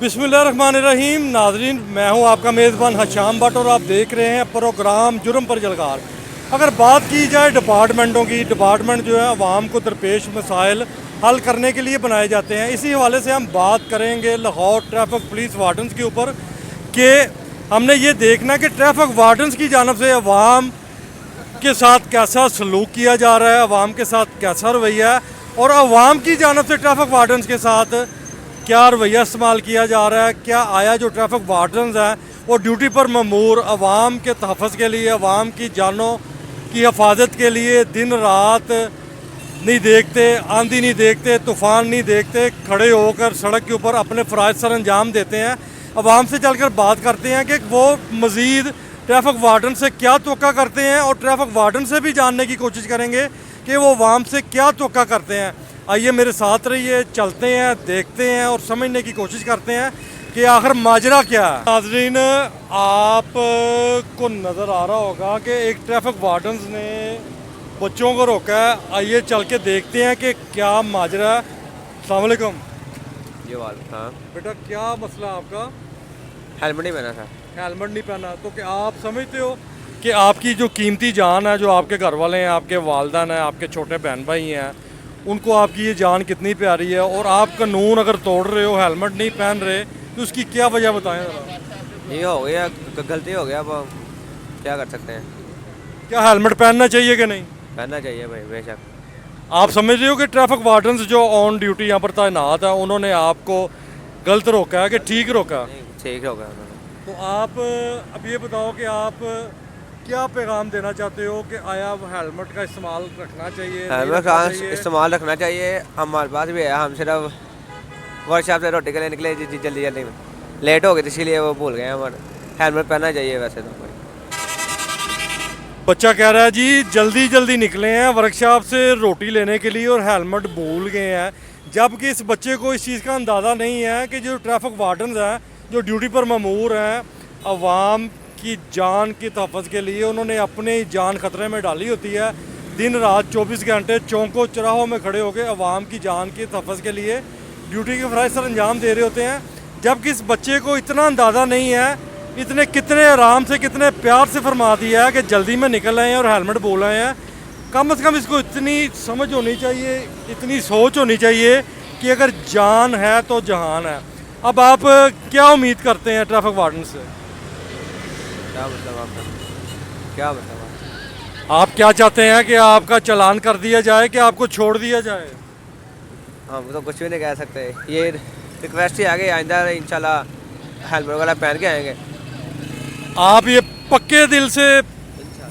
बिस्मिल्लाहिर्रहमानिर्रहीम। नाजरीन, मैं हूं आपका मेज़बान हशाम भट्ट और आप देख रहे हैं प्रोग्राम जुर्म पर जलगार। अगर बात की जाए डिपार्टमेंटों की, डिपार्टमेंट जो है आवाम को दरपेश मसाइल हल करने के लिए बनाए जाते हैं। इसी हवाले से हम बात करेंगे लाहौर ट्रैफिक पुलिस वार्डन्स के ऊपर कि हमने ये देखना कि ट्रैफिक वार्डन्स की जानब से आवाम के साथ कैसा सलूक किया जा रहा है, आवाम के साथ कैसा रवैया है और आवाम की जानब से ट्रैफिक वार्डन्स के साथ क्या रवैया इस्तेमाल किया जा रहा है। क्या आया जो ट्रैफिक वार्डन्स हैं वो ड्यूटी पर ममूर आवाम के तहफ़्फ़ुज़ के लिए, आवाम की जानों की हिफाजत के लिए दिन रात नहीं देखते, आंधी नहीं देखते, तूफ़ान नहीं देखते, खड़े होकर सड़क के ऊपर अपने फ़राइज़ सर अंजाम देते हैं। आवाम से चलकर बात करते हैं कि वो मज़ीद ट्रैफिक वार्डन से क्या तवक्का करते हैं और ट्रैफिक वार्डन से भी जानने की कोशिश करेंगे कि वो आवाम से क्या तवक्का करते हैं। आइए मेरे साथ रहिए, चलते हैं, देखते हैं और समझने की कोशिश करते हैं कि आखिर माजरा क्या है। नाज़रीन, आपको नज़र आ रहा होगा कि एक ट्रैफिक वार्डन्स ने बच्चों को रोका है। आइए चल के देखते हैं कि क्या माजरा है। अस्सलाम वालेकुम। ये वाला हाँ, बेटा, क्या मसला आपका? हेलमेट नहीं पहना था। हेलमेट नहीं पहना तो क्या आप समझते हो कि आपकी जो कीमती जान है, जो आपके घर वाले हैं, आपके वालदान हैं, आपके छोटे बहन भाई हैं, उनको आपकी ये जान कितनी प्यारी है और आप कानून अगर तोड़ रहे हो, हेलमेट नहीं पहन रहे, तो उसकी क्या वजह बताएं ज़रा। ये हो गया, गलती हो गया, अब क्या कर सकते हैं। क्या हेलमेट पहनना चाहिए कि नहीं? पहनना चाहिए भाई, बेशक। आप समझ रहे हो कि ट्रैफिक वार्डन्स जो ऑन ड्यूटी यहाँ पर तैनात है, उन्होंने आपको गलत रोका है कि ठीक रोका? ठीक हो गया उन्होंने। तो आप अब ये बताओ कि आप क्या पैगाम देना चाहते हो कि आया हेलमेट का इस्तेमाल रखना चाहिए, नहीं हेलमेट रखना का चाहिए? इस्तेमाल रखना चाहिए। हमारे पास भी है, हम सिर्फ वर्कशॉप से रोटी के लिए निकले जल्दी जल्दी में लेट हो गए थे, इसीलिए वो भूल गए। हमारे हेलमेट पहनना चाहिए वैसे तो। बच्चा कह रहा है जी जल्दी जल्दी निकले हैं वर्कशॉप से रोटी लेने के लिए और हेलमेट भूल गए हैं, जबकि इस बच्चे को इस चीज़ का अंदाज़ा नहीं है कि जो ट्रैफिक वार्डन्स हैं, जो ड्यूटी पर ममूर हैं, आवाम की जान की तहफ़्फ़ुज़ के लिए उन्होंने अपनी जान ख़तरे में डाली होती है। दिन रात 24 घंटे चौकों चौराहों में खड़े होकर आवाम की जान की तहफ़्फ़ुज़ के लिए ड्यूटी के फ़राइज़ सर अंजाम दे रहे होते हैं, जबकि इस बच्चे को इतना अंदाज़ा नहीं है। इतने कितने आराम से, कितने प्यार से फरमा दिया है कि जल्दी में निकल आए हैं और हेलमेट बोल आए हैं। कम से कम इसको इतनी समझ होनी चाहिए, इतनी सोच होनी चाहिए कि अगर जान है तो जहान है। अब आप क्या उम्मीद करते हैं ट्रैफिक वार्डन से? क्या मतलब आपका, क्या मतलब आप क्या चाहते हैं कि आपका चालान कर दिया जाए कि आपको छोड़ दिया जाए? हम तो कुछ भी नहीं कह सकते। ये रिक्वेस्ट ही आगे, आइंदा इंशाल्लाह हेलमेट वाला पहन के आएंगे। आप ये पक्के दिल से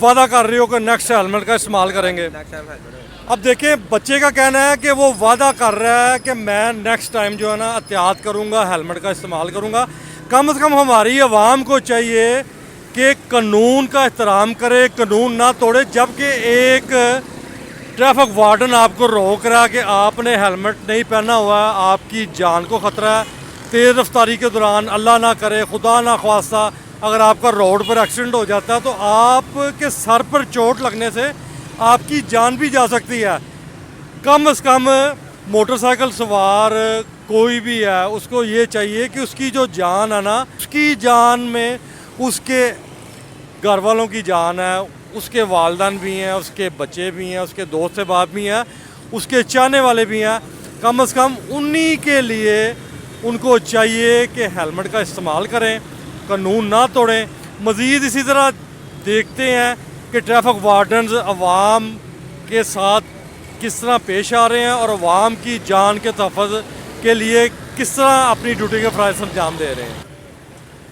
वादा कर रहे हो कि नेक्स्ट हेलमेट का इस्तेमाल करेंगे? Next time helmet. अब देखें, बच्चे का कहना है कि वो वादा कर रहा है कि मैं नेक्स्ट टाइम जो है ना एहतियात करूँगा, हेलमेट का इस्तेमाल करूँगा। कम से कम हमारी आवाम को चाहिए कि कानून का एहतराम करे, कानून ना तोड़े। जबकि एक ट्रैफिक वार्डन आपको रोक रहा है कि आपने हेलमेट नहीं पहना हुआ है, आपकी जान को ख़तरा है। तेज़ रफ्तारी के दौरान अल्लाह ना करे, खुदा ना ख्वास्ता, अगर आपका रोड पर एक्सीडेंट हो जाता है तो आपके सर पर चोट लगने से आपकी जान भी जा सकती है। कम से कम मोटरसाइकिल सवार कोई भी है, उसको ये चाहिए कि उसकी जो जान है ना, उसकी जान में उसके घर वालों की जान है, उसके वालदान भी हैं, उसके बच्चे भी हैं, उसके दोस्त बाप भी हैं, उसके चाहने वाले भी हैं। कम से कम उन्हीं के लिए उनको चाहिए कि हेलमेट का इस्तेमाल करें, कानून ना तोड़ें। मज़ीद इसी तरह देखते हैं कि ट्रैफिक वार्डन्स अवाम के साथ किस तरह पेश आ रहे हैं और अवाम की जान के तहफ़्फ़ुज़ के लिए किस तरह अपनी ड्यूटी के फ़राइज़ अंजाम दे रहे हैं।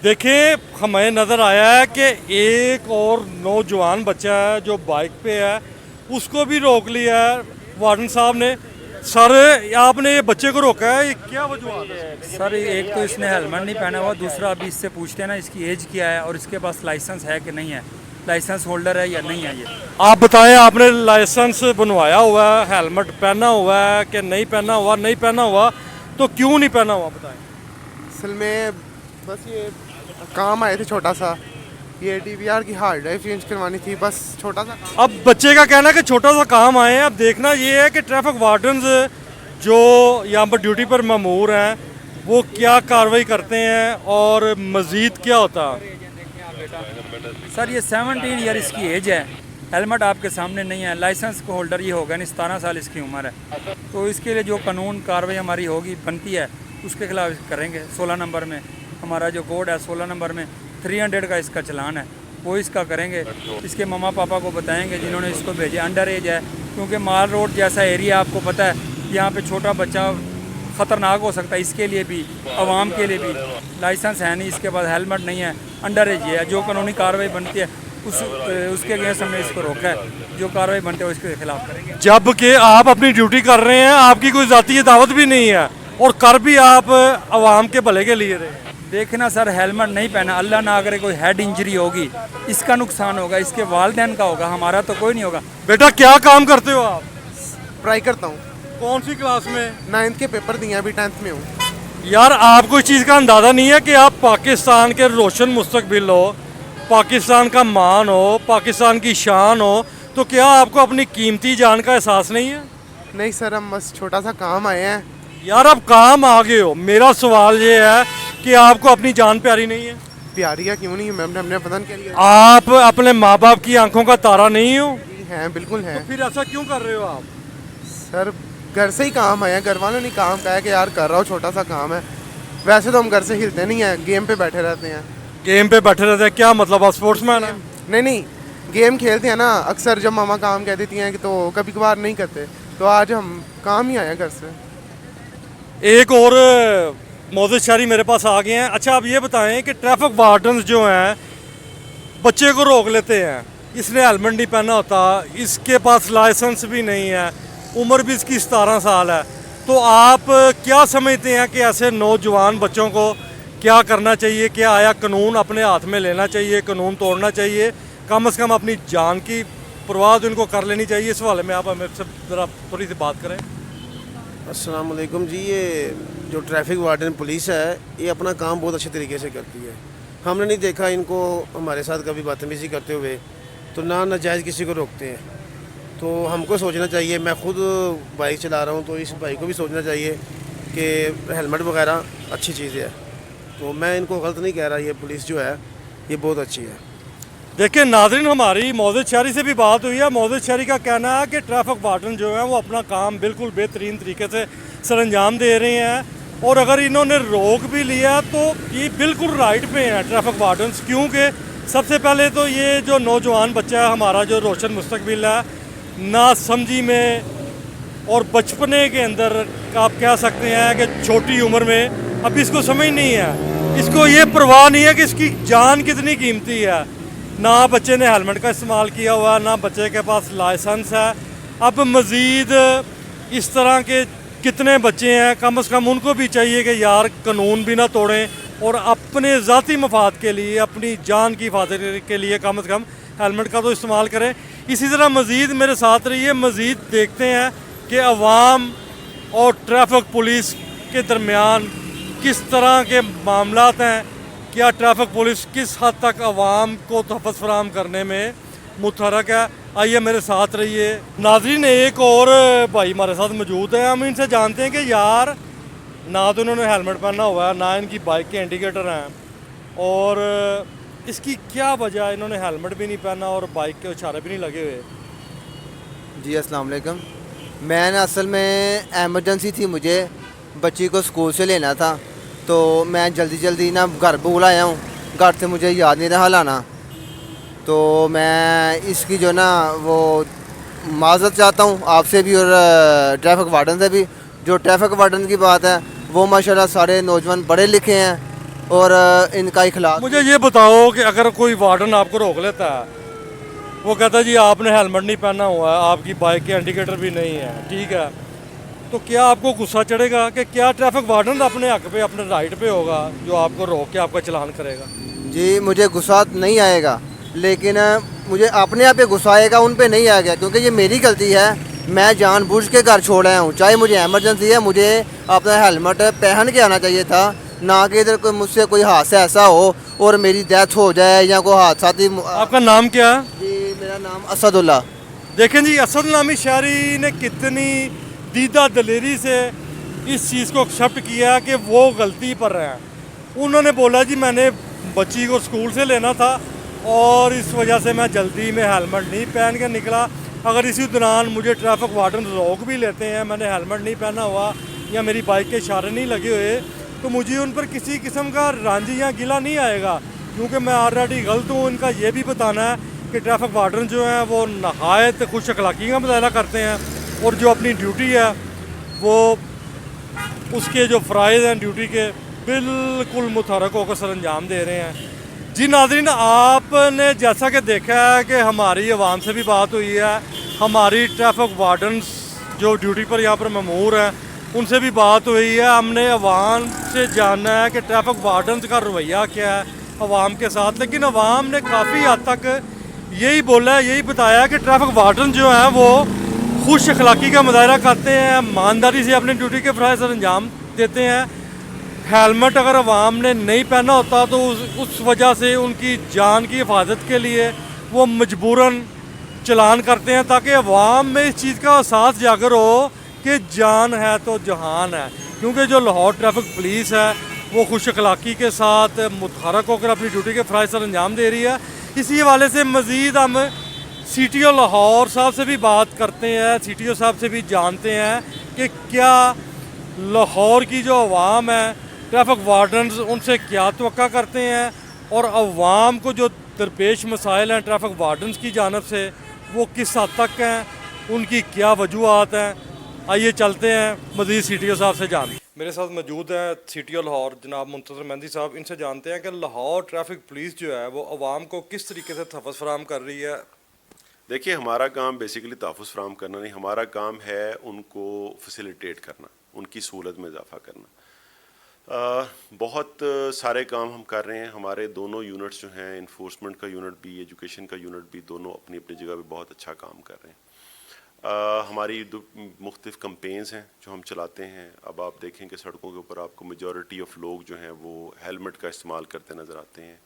देखिए, हमें नज़र आया है कि एक और नौजवान बच्चा है जो बाइक पे है, उसको भी रोक लिया है वार्डन साहब ने। सर, आपने ये बच्चे को रोका है, ये क्या वजूहत है? सर, एक तो इसने हेलमेट नहीं पहना हुआ, दूसरा अभी इससे पूछते हैं ना इसकी एज क्या है और इसके पास लाइसेंस है कि नहीं है, लाइसेंस होल्डर है या नहीं है। ये आप बताएं, आपने लाइसेंस बनवाया हुआ है, हेलमेट पहना हुआ है कि नहीं पहना हुआ? नहीं पहना हुआ तो क्यों नहीं पहना हुआ, बताएं। असल में बस ये काम आए थे छोटा सा, ये DVR की हार्ड ड्राइव चेंज करवानी थी, बस छोटा सा काम। अब बच्चे का कहना है कि छोटा सा काम आए हैं। अब देखना ये है कि ट्रैफिक वार्डन्स जो यहाँ पर ड्यूटी पर ममूर हैं, وہ کیا کارروائی کرتے ہیں اور مزید کیا ہوتا ہے؟ سر یہ 17 ایئر اس کی ایج ہے, ہیلمٹ آپ کے سامنے نہیں ہے, لائسنس کو ہولڈر یہ ہوگا نہیں, 17 سال اس کی عمر ہے. تو اس کے لیے جو قانون کارروائی ہماری ہوگی بنتی ہے اس کے خلاف کریں گے. 16 نمبر میں ہمارا جو کوڈ ہے 16 نمبر میں 300 کا اس کا چلان ہے, وہ اس کا کریں گے. اس کے ماما پاپا کو بتائیں گے جنہوں نے اس کو بھیجے, انڈر ایج ہے, کیونکہ مال روڈ جیسا ایریا آپ کو پتہ ہے, یہاں پہ چھوٹا بچہ خطرناک ہو سکتا ہے, اس کے لیے بھی عوام کے لیے بھی. لائسنس ہے نہیں, اس کے پاس ہیلمٹ نہیں ہے, انڈر ایج ہے. جو قانونی کارروائی بنتی ہے اس کے اگینسٹ ہم نے اس کو روکا ہے. جو کارروائی بنتے ہے اس کے خلاف کریں گے. جب کہ آپ اپنی ڈیوٹی کر رہے ہیں, آپ کی کوئی ذاتی دعوت بھی نہیں ہے اور کر بھی آپ عوام کے بھلے کے لیے رہے ہیں. دیکھنا سر, ہیلمٹ نہیں پہنا, اللہ نہ کرے کوئی ہیڈ انجری ہوگی, اس کا نقصان ہوگا, اس کے والدین کا ہوگا, ہمارا تو کوئی نہیں ہوگا. بیٹا کیا کام کرتے ہو آپ؟ پڑھائی کرتا ہوں, کون سی کلاس میں؟ 9th کے پیپر دیے, ابھی 10th میں ہوں. یار آپ کو اس چیز کا اندازہ نہیں ہے کہ آپ پاکستان کے روشن مستقبل ہو, پاکستان کا مان ہو, پاکستان کی شان ہو, تو کیا آپ کو اپنی قیمتی جان کا احساس نہیں ہے؟ نہیں سر, ہم بس چھوٹا سا کام آئے ہیں. یار اب کام آگے ہو, میرا سوال یہ ہے کہ آپ کو اپنی جان پیاری نہیں ہے؟ پیاری ہے کیوں نہیں, میم نے ہم نے پتہ نہیں کیا لیا. آپ اپنے ماں باپ کی آنکھوں کا تارا نہیں ہو؟ ہیں, بالکل ہیں. پھر ایسا کیوں کر رہے ہو آپ؟ سر گھر سے ہی کام آئے ہیں, گھر والوں نے کام کہا ہے کہ یار کر رہا ہوں, چھوٹا سا کام ہے. ویسے تو ہم گھر سے ہلتے نہیں ہیں, گیم پہ بیٹھے رہتے ہیں. گیم پہ بیٹھے رہتے ہیں, کیا مطلب آپ اسپورٹس مین ہیں؟ نہیں, گیم کھیلتے ہیں نا اکثر, جب ماما کام کہہ دیتی ہیں کہ تو کبھی کبھار نہیں کرتے, تو آج ہم کام ہی آئے ہیں گھر سے. ایک اور موزد شہری میرے پاس آ گئے ہیں. اچھا آپ یہ بتائیں کہ ٹریفک وارڈنز جو ہیں بچے کو روک لیتے ہیں, اس نے ہیلمٹ نہیں پہنا ہوتا, اس کے پاس لائسنس بھی نہیں ہے, عمر بھی اس کی 17 سال ہے, تو آپ کیا سمجھتے ہیں کہ ایسے نوجوان بچوں کو کیا کرنا چاہیے؟ کیا آیا قانون اپنے ہاتھ میں لینا چاہیے, قانون توڑنا چاہیے, کم از کم اپنی جان کی پرواہ ان کو کر لینی چاہیے؟ اس حوالے میں آپ ہمیں سے ذرا تھوڑی سی بات کریں. السلام علیکم جی. یہ جو ٹریفک وارڈن پولیس ہے یہ اپنا کام بہت اچھے طریقے سے کرتی ہے. ہم نے نہیں دیکھا ان کو ہمارے ساتھ کبھی بدتمیزی کرتے ہوئے, تو نہ ناجائز کسی کو روکتے ہیں. تو ہم کو سوچنا چاہیے, میں خود بائک چلا رہا ہوں تو اس بائک کو بھی سوچنا چاہیے کہ ہیلمٹ وغیرہ اچھی چیز ہے. تو میں ان کو غلط نہیں کہہ رہا, یہ پولیس جو ہے یہ بہت اچھی ہے. دیکھیں ناظرین, ہماری موزد شہری سے بھی بات ہوئی ہے. موزد شہری کا کہنا ہے کہ ٹریفک وارڈن جو ہیں وہ اپنا کام بالکل بہترین طریقے سے سر انجام دے رہے ہیں, اور اگر انہوں نے روک بھی لیا تو یہ بالکل رائٹ پہ ہیں ٹریفک وارڈنز, کیونکہ سب سے پہلے تو یہ جو نوجوان بچہ ہے ہمارا جو روشن مستقبل ہے, نا سمجھی میں اور بچپنے کے اندر آپ کہہ سکتے ہیں کہ چھوٹی عمر میں اب اس کو سمجھ نہیں ہے, اس کو یہ پرواہ نہیں ہے کہ اس کی جان کتنی قیمتی ہے. نہ بچے نے ہیلمٹ کا استعمال کیا ہوا, نہ بچے کے پاس لائسنس ہے. اب مزید اس طرح کے کتنے بچے ہیں, کم از کم ان کو بھی چاہیے کہ یار قانون بھی نہ توڑیں اور اپنے ذاتی مفاد کے لیے, اپنی جان کی حفاظت کے لیے کم از کم ہیلمٹ کا تو استعمال کریں. اسی طرح مزید میرے ساتھ رہیے, مزید دیکھتے ہیں کہ عوام اور ٹریفک پولیس کے درمیان کس طرح کے معاملات ہیں, کیا ٹریفک پولیس کس حد تک عوام کو تحفظ فراہم کرنے میں متحرک ہے. آئیے میرے ساتھ رہیے. ناظرین, ایک اور بھائی ہمارے ساتھ موجود ہیں, ہم ان سے جانتے ہیں کہ یار نہ تو انہوں نے ہیلمٹ پہنا ہوا ہے, نہ ان کی بائک کے انڈیکیٹر ہیں, اور اس کی کیا وجہ ہے انہوں نے ہیلمٹ بھی نہیں پہنا اور بائک کے اشارے بھی نہیں لگے ہوئے؟ جی السلام علیکم. میں نے اصل میں ایمرجنسی تھی, مجھے بچی کو اسکول سے لینا تھا, تو میں جلدی نا گھر بھول آیا ہوں, گھر سے مجھے یاد نہیں رہا لانا. تو میں اس کی جو نا وہ معذرت چاہتا ہوں آپ سے بھی اور ٹریفک وارڈن سے بھی. جو ٹریفک وارڈن کی بات ہے وہ ماشاءاللہ سارے نوجوان پڑھے لکھے ہیں اور ان کا اخلاق. مجھے یہ بتاؤ کہ اگر کوئی وارڈن آپ کو روک لیتا ہے, وہ کہتا ہے جی آپ نے ہیلمٹ نہیں پہنا ہوا ہے, آپ کی بائک کے انڈیکیٹر بھی نہیں ہے, ٹھیک ہے, تو کیا آپ کو غصہ چڑھے گا کہ کیا ٹریفک وارڈن اپنے حق پہ, اپنے رائٹ پہ ہوگا جو آپ کو روک کے آپ کا چلان کرے گا؟ جی مجھے غصہ نہیں آئے گا, لیکن مجھے اپنے آپ پہ غصہ آئے گا, ان پہ نہیں آئے گا, کیونکہ یہ میری غلطی ہے. میں جان بوجھ کے گھر چھوڑ آیا ہوں, چاہے مجھے ایمرجنسی ہے, مجھے اپنا ہیلمٹ پہن کے آنا چاہیے تھا, نہ کہ ادھر کوئی مجھ سے کوئی حادثہ ایسا ہو اور میری ڈیتھ ہو جائے یا کوئی حادثاتی. آپ کا نام کیا ہے؟ جی میرا نام اسد اللہ. دیکھیں جی, اسد نامی شہری نے کتنی دیدہ دلیری سے इस चीज़ को एक्सेप्ट किया कि वो गलती पर रहे हैं। उन्होंने बोला जी मैंने बच्ची को स्कूल से लेना था और इस वजह से मैं जल्दी में हेलमेट नहीं पहन के निकला। अगर इसी दौरान मुझे ट्रैफिक वार्डन रोक भी लेते हैं, मैंने हेलमेट नहीं पहना हुआ या मेरी बाइक के इशारे नहीं लगे हुए, तो मुझे उन पर किसी किस्म का रांझी या गिला नहीं आएगा, क्योंकि मैं ऑलरेडी गलत हूँ। इनका ये भी बताना है कि ट्रैफिक वार्डन जो हैं वो नहायत खुश अखलाकी का मुजाहरा करते हैं और जो अपनी ड्यूटी है वो उसके जो फ़राइज़ हैं ड्यूटी के बिल्कुल मुतहरक होकर सर अंजाम दे रहे हैं। जी नाज़रीन, आपने जैसा कि देखा है कि हमारी आवाम से भी बात हुई है, हमारी ट्रैफिक वार्डन्स जो ड्यूटी पर यहाँ पर ममूर हैं उनसे भी बात हुई है। हमने आवाम से जानना है कि ट्रैफिक वार्डन्स का रवैया क्या है आवाम के साथ, लेकिन आवाम ने काफ़ी हद तक यही बोला है, यही बताया कि ट्रैफिक वार्डन जो हैं वो खुश अखलाकी का मुजाहरा करते हैं, ईमानदारी से अपनी ड्यूटी के फ़राइज़ सर अंजाम देते हैं। हेलमेट अगर आवाम ने नहीं पहना होता तो उस वजह से उनकी जान की हिफाजत के लिए वो मजबूरन चलान करते हैं, ताकि अवाम में इस चीज़ का एहसास जागर हो कि जान है तो जहान है। क्योंकि जो लाहौर ट्रैफिक पुलिस है वो खुश अखलाकी के साथ मुतहरक होकर अपनी ड्यूटी के फ़राइज़ सर अंजाम दे रही है। इसी हवाले से मज़ीद हम CTO लाहौर साहब से भी बात करते हैं, CTO साहब से भी जानते हैं कि क्या लाहौर की जो अवाम है ट्रैफिक वार्डन्स उनसे क्या तवक्का करते हैं और अवाम को जो दरपेश मसाइल हैं ट्रैफिक वार्डन्स की जानब से वो किस हद तक हैं, उनकी क्या वजूहत हैं। आइए चलते हैं मज़ीद CTO साहब से जानते हैं। मेरे साथ मौजूद हैं CTO लाहौर जनाब मुंतज़र मेहंदी साहब। इनसे जानते हैं कि लाहौर ट्रैफिक पुलिस जो है वो अवाम को किस तरीके से तहफ़्फ़ुज़ फराहम कर रही है। देखिए, हमारा काम बेसिकली तहफ़्फ़ुज़ फराहम करना नहीं, हमारा काम है उनको फैसिलिटेट करना, उनकी सहूलत में इजाफ़ा करना। बहुत सारे काम हम कर रहे हैं। हमारे दोनों यूनिट्स जो हैं, इन्फोर्समेंट का यूनिट भी, एजुकेशन का यूनिट भी, दोनों अपनी अपनी जगह पे बहुत अच्छा काम कर रहे हैं। हमारी मुख्तलिफ़ कैंपेन्स हैं जो हम चलाते हैं। अब आप देखें कि सड़कों के ऊपर आपको मेजॉरिटी ऑफ लोग जो हैं वो हेलमेट का इस्तेमाल करते नज़र आते हैं।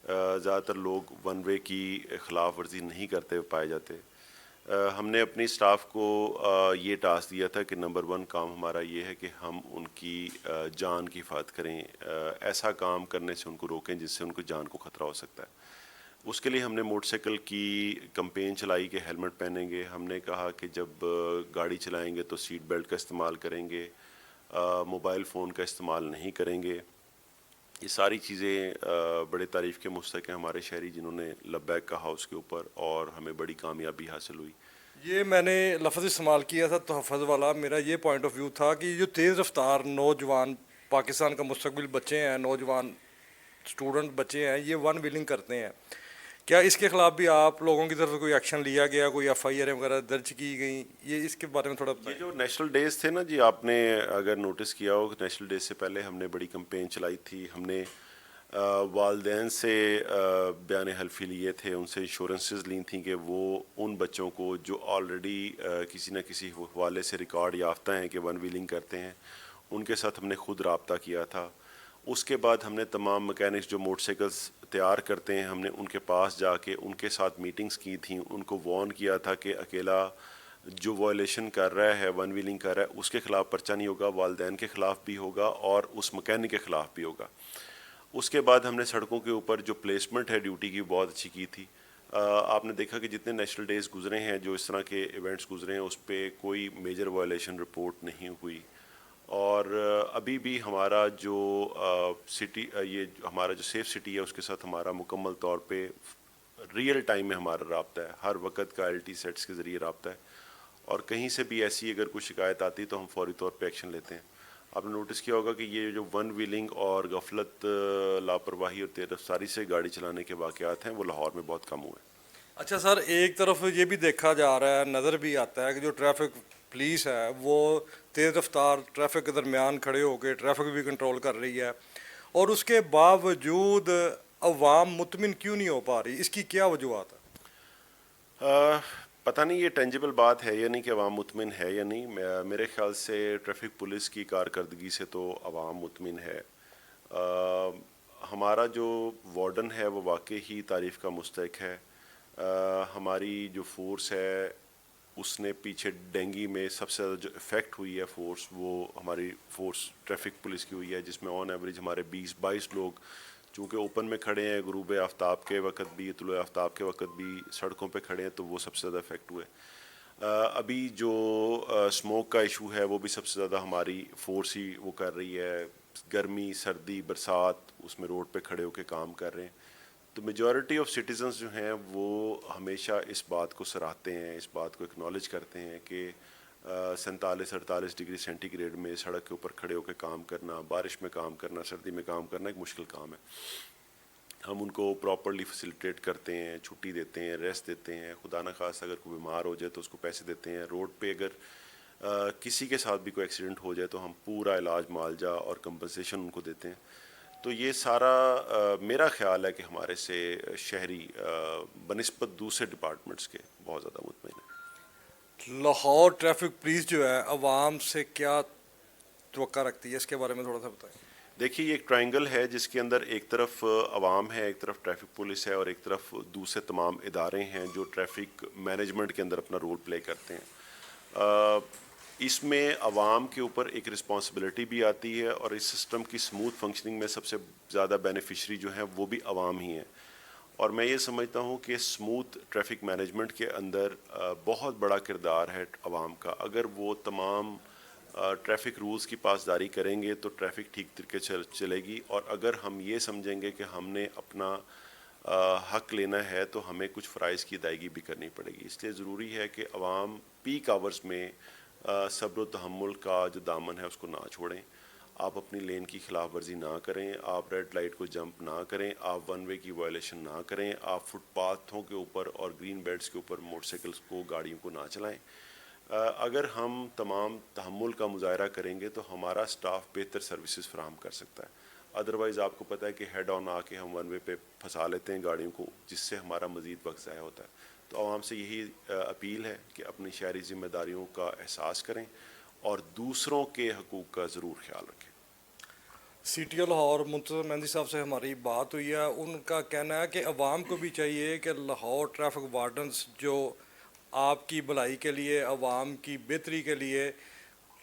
ज़्यादातर लोग वन वे की ख़िलाफ़ वर्जी नहीं करते हुए पाए जाते। हमने अपनी स्टाफ को ये टास्क दिया था कि नंबर 1 काम हमारा ये है कि हम उनकी जान की हिफाजत करें, ऐसा काम करने से उनको रोकें जिससे उनको जान को ख़तरा हो सकता है। उसके लिए हमने मोटरसाइकिल की कैंपेन चलाई कि हेलमेट पहनेंगे। हमने कहा कि जब गाड़ी चलाएंगे तो सीट बेल्ट का इस्तेमाल करेंगे, मोबाइल फ़ोन का इस्तेमाल नहीं करेंगे। ये सारी चीज़ें बड़े तारीफ़ के मुस्तक हैं हमारे शहरी, जिन्होंने लब्बैक कहा उसके ऊपर और हमें बड़ी कामयाबी हासिल हुई। ये मैंने लफ्ज़ इस्तेमाल किया था तहफ़्फ़ुज़ वाला। मेरा ये पॉइंट ऑफ व्यू था कि जो तेज़ रफ्तार नौजवान पाकिस्तान का मुस्तकबिल बच्चे हैं, नौजवान स्टूडेंट बच्चे हैं, ये वन व्हीलिंग करते हैं। क्या इसके ख़िलाफ़ भी आप लोगों की तरफ से कोई एक्शन लिया गया, कोई FIR वगैरह दर्ज की गई? ये इसके बारे में थोड़ा ये जो नेशनल डेज़ थे ना जी, आपने अगर नोटिस किया हो, नेशनल डेज़ से पहले हमने बड़ी कैंपेन चलाई थी। हमने वालदैन से बयान हल्फी लिए थे, उनसे इंश्योरेंसेस ली थी कि वो उन बच्चों को जो ऑलरेडी किसी न किसी हवाले से रिकॉर्ड याफ्ता हैं कि वन व्हीलिंग करते हैं, उनके साथ हमने ख़ुद रब्ता किया था। उसके बाद हमने तमाम मैकेनिक्स जो मोटरसाइकिल्स तैयार करते हैं, हमने उनके पास जाके उनके साथ मीटिंग्स की थी, उनको वार्न किया था कि अकेला जो वायलेशन कर रहा है, वन व्हीलिंग कर रहा है, उसके ख़िलाफ़ पर्चा नहीं होगा, वालदैन के ख़िलाफ़ भी होगा और उस मैकेनिक के ख़िलाफ़ भी होगा। उसके बाद हमने सड़कों के ऊपर जो प्लेसमेंट है ड्यूटी की बहुत अच्छी की थी। आपने देखा कि जितने नेशनल डेज़ गुजरे हैं, जो इस तरह के इवेंट्स गुजरे हैं, उस पर कोई मेजर वायलेशन रिपोर्ट नहीं हुई। और अभी भी हमारा जो सिटी, ये हमारा जो सेफ़ सिटी है, उसके साथ हमारा मुकम्मल तौर पे रियल टाइम में हमारा रब्ता है, हर वक्त का LT सेट्स के ज़रिए रब्ता है। और कहीं से भी ऐसी अगर कोई शिकायत आती तो हम फौरी तौर पे एक्शन लेते हैं। आपने नोटिस किया होगा कि ये जो वन व्हीलिंग और गफलत, लापरवाही और तेज़ रफ्तारी से गाड़ी चलाने के वाक़यात हैं, वो लाहौर में बहुत कम हुए। अच्छा सर, एक तरफ ये भी देखा जा रहा है, नज़र भी आता है कि जो ट्रैफिक पुलिस है वो तेज़ रफ्तार ट्रैफिक के दरमियान खड़े होकर ट्रैफिक भी कंट्रोल कर रही है, और उसके बावजूद अवाम मुतमिन क्यों नहीं हो पा रही? इसकी क्या वजूहत है? पता नहीं ये टेंजिबल बात है या नहीं कि अवाम मुतमिन है या नहीं। मेरे ख़्याल से ट्रैफिक पुलिस की कारकर्दगी से तो अवाम मुतमिन है। हमारा जो वार्डन है वो वाकई ही तारीफ़ का मुस्तहिक है। हमारी जो फोर्स है اس نے پیچھے ڈینگی میں سب سے زیادہ جو افیکٹ ہوئی ہے فورس وہ ہماری فورس ٹریفک پولیس کی ہوئی ہے، جس میں آن ایوریج ہمارے 20-22 لوگ چونکہ اوپن میں کھڑے ہیں، غروب آفتاب کے وقت بھی طلوع آفتاب کے وقت بھی سڑکوں پہ کھڑے ہیں، تو وہ سب سے زیادہ افیکٹ ہوئے۔ ابھی جو اسموک کا ایشو ہے وہ بھی سب سے زیادہ ہماری فورس ہی وہ کر رہی ہے، گرمی سردی برسات اس میں روڈ پہ کھڑے ہو کے کام کر رہے ہیں۔ تو میجورٹی آف سٹیزنز جو ہیں وہ ہمیشہ اس بات کو سراہتے ہیں، اس بات کو اکنالج کرتے ہیں کہ 47-48 ڈگری سینٹی گریڈ میں سڑک کے اوپر کھڑے ہو کے کام کرنا، بارش میں کام کرنا، سردی میں کام کرنا ایک مشکل کام ہے۔ ہم ان کو پراپرلی فیسیلیٹیٹ کرتے ہیں، چھٹی دیتے ہیں، ریسٹ دیتے ہیں، خدا نخواستہ اگر کوئی بیمار ہو جائے تو اس کو پیسے دیتے ہیں۔ روڈ پہ اگر کسی کے ساتھ بھی کوئی ایکسیڈنٹ ہو جائے تو ہم پورا علاج معالجہ اور کمپنسیشن ان کو دیتے ہیں۔ تو یہ سارا میرا خیال ہے کہ ہمارے سے شہری بنسبت دوسرے ڈپارٹمنٹس کے بہت زیادہ مطمئن ہیں۔ لاہور ٹریفک پولیس جو ہے عوام سے کیا توقع رکھتی ہے، اس کے بارے میں تھوڑا سا بتائیں۔ دیکھیے یہ ایک ٹرائنگل ہے جس کے اندر ایک طرف عوام ہے، ایک طرف ٹریفک پولیس ہے، اور ایک طرف دوسرے تمام ادارے ہیں جو ٹریفک مینجمنٹ کے اندر اپنا رول پلے کرتے ہیں۔ اس میں عوام کے اوپر ایک رسپانسبلٹی بھی آتی ہے، اور اس سسٹم کی سموتھ فنکشننگ میں سب سے زیادہ بینیفیشری جو ہیں وہ بھی عوام ہی ہیں۔ اور میں یہ سمجھتا ہوں کہ سموتھ ٹریفک مینجمنٹ کے اندر بہت بڑا کردار ہے عوام کا۔ اگر وہ تمام ٹریفک رولز کی پاسداری کریں گے تو ٹریفک ٹھیک طریقے سے چلے گی، اور اگر ہم یہ سمجھیں گے کہ ہم نے اپنا حق لینا ہے تو ہمیں کچھ فرائض کی ادائیگی بھی کرنی پڑے گی۔ اس لیے ضروری ہے کہ عوام پیک آورز میں صبر و تحمل کا جو دامن ہے اس کو نہ چھوڑیں۔ آپ اپنی لین کی خلاف ورزی نہ کریں، آپ ریڈ لائٹ کو جمپ نہ کریں، آپ ون وے کی وائلیشن نہ کریں، آپ فٹ پاتھوں کے اوپر اور گرین بیلٹس کے اوپر موٹر سائیکلس کو گاڑیوں کو نہ چلائیں۔ اگر ہم تمام تحمل کا مظاہرہ کریں گے تو ہمارا سٹاف بہتر سروسز فراہم کر سکتا ہے۔ ادروائز آپ کو پتہ ہے کہ ہیڈ آن آ کے ہم ون وے پہ پھنسا لیتے ہیں گاڑیوں کو، جس سے ہمارا مزید وقت ضائع ہوتا ہے۔ تو عوام سے یہی اپیل ہے کہ اپنی شہری ذمہ داریوں کا احساس کریں اور دوسروں کے حقوق کا ضرور خیال رکھیں۔ سی ٹی او لاہور منتظر مہندی صاحب سے ہماری بات ہوئی ہے، ان کا کہنا ہے کہ عوام کو بھی چاہیے کہ لاہور ٹریفک وارڈنز جو آپ کی بھلائی کے لیے، عوام کی بہتری کے لیے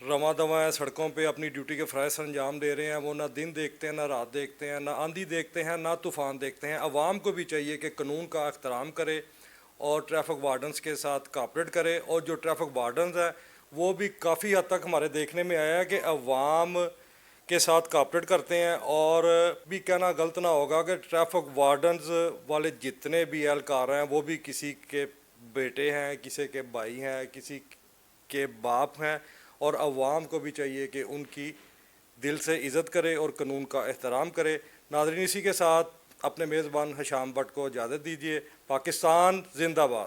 رواں دواں سڑکوں پہ اپنی ڈیوٹی کے فرائض انجام دے رہے ہیں، وہ نہ دن دیکھتے ہیں، نہ رات دیکھتے ہیں، نہ آندھی دیکھتے ہیں، نہ طوفان دیکھتے ہیں۔ عوام کو بھی چاہیے کہ قانون کا احترام کرے اور ٹریفک وارڈنز کے ساتھ کوآپریٹ کرے، اور جو ٹریفک وارڈنز ہیں وہ بھی کافی حد تک ہمارے دیکھنے میں آیا ہے کہ عوام کے ساتھ کوآپریٹ کرتے ہیں۔ اور بھی کہنا غلط نہ ہوگا کہ ٹریفک وارڈنز والے جتنے بھی اہلکار ہیں وہ بھی کسی کے بیٹے ہیں، کسی کے بھائی ہیں، کسی کے باپ ہیں، اور عوام کو بھی چاہیے کہ ان کی دل سے عزت کرے اور قانون کا احترام کرے۔ ناظرین، اسی کے ساتھ اپنے میزبان حشام بٹ کو اجازت دیجیے۔ پاکستان زندہ باد۔